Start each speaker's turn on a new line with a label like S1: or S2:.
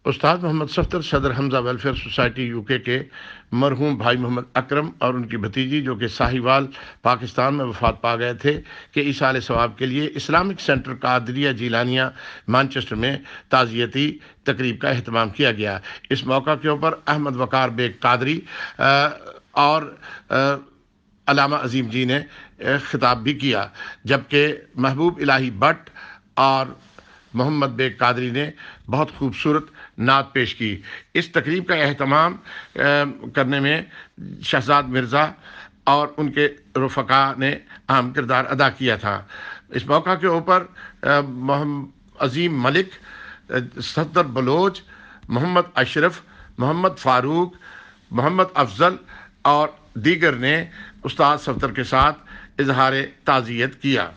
S1: استاد محمد صفدر صدر حمزہ welfare society you کے مرحوم بھائی محمد اکرم اور ان کی بھتیجی جو کہ ساہیوال پاکستان میں وفات پا گئے تھے کہ ایصال ثواب کے لیے اسلامک سینٹر قادریہ جیلانیہ مانچسٹر میں تعزیتی تقریب کا اہتمام کیا گیا۔ اس موقع کے اوپر احمد وقار بیگ قادری اور علامہ عظیم جی نے خطاب بھی کیا، جبکہ محبوب الہی بٹ اور محمد بیگ قادری نے بہت خوبصورت نعت پیش کی۔ اس تقریب کا اہتمام کرنے میں شہزاد مرزا اور ان کے رفقا نے اہم کردار ادا کیا تھا۔ اس موقع کے اوپر عظیم ملک، صفدر بلوچ، محمد اشرف، محمد فاروق، محمد افضل اور دیگر نے استاد صفدر کے ساتھ اظہار تعزیت کیا۔